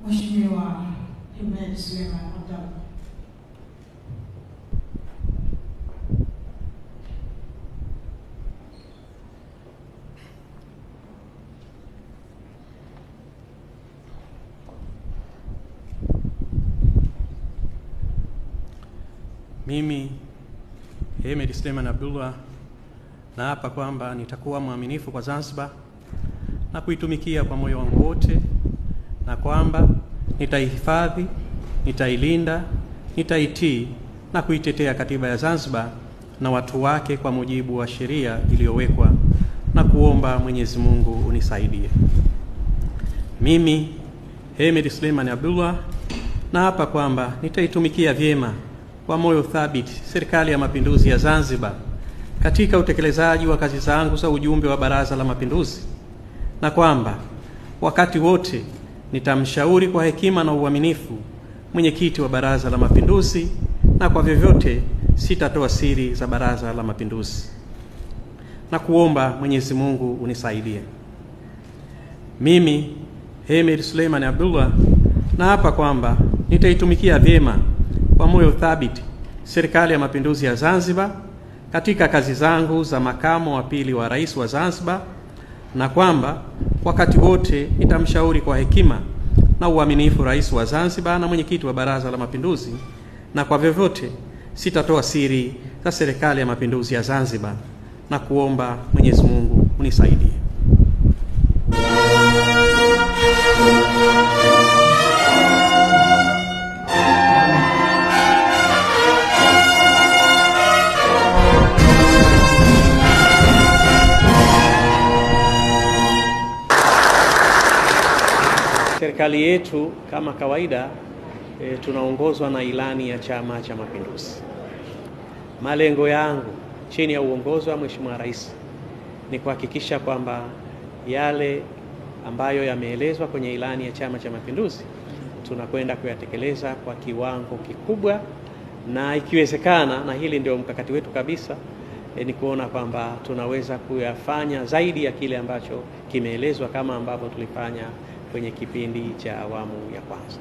Mheshimiwa Hemed Suleiman Abdallah. Mimi Hemed Suleiman Abdallah naapa kwamba nitakuwa mwaminifu kwa Zanzibar na kuitumikia kwa moyo wangu wote, na kwamba nitaihifadhi, nitailinda, nitaitii na kuitetea katiba ya Zanzibar na watu wake kwa mujibu wa sheria iliyowekwa, na kuomba Mwenyezi Mungu unisaidie. Mimi Hemed Suleiman Abdallah naapa kwamba nitaitumikia vyema kwa moyo thabiti Serikali ya Mapinduzi ya Zanzibar katika utekelezaji wa kazi zangu za ujumbe wa Baraza la Mapinduzi, na kwamba wakati wote nitamshauri kwa hekima na uaminifu mwenyekiti wa Baraza la Mapinduzi, na kwa vyovyote sitatoa siri za Baraza la Mapinduzi, na kuomba Mwenyezi Mungu unisaidie. Mimi Hemed Suleiman Abdallah naapa kwamba nitaitumikia vyema kwa moyo thabiti Serikali ya Mapinduzi ya Zanzibar katika kazi zangu za makamu wa pili wa rais wa Zanzibar, na kwamba wakati wote nitamshauri kwa hekima na uaminifu rais wa Zanzibar na mwenyekiti wa Baraza la Mapinduzi, na kwa vyovyote sitatoa siri za Serikali ya Mapinduzi ya Zanzibar, na kuomba Mwenyezi Mungu unisaidie. Serikali yetu kama kawaida tunaongozwa na ilani ya Chama cha Mapinduzi. Malengo yangu chini ya uongozi wa Mheshimiwa Rais ni kuhakikisha kwamba yale ambayo yameelezwa kwenye ilani ya Chama cha Mapinduzi tunakwenda kuyatekeleza kwa kiwango kikubwa, na ikiwezekana, na hili ndio mkakati wetu kabisa, ni kuona kwamba tunaweza kuyafanya zaidi ya kile ambacho kimeelezwa kama ambavyo tulifanya kwenye kipindi cha awamu ya kwanza.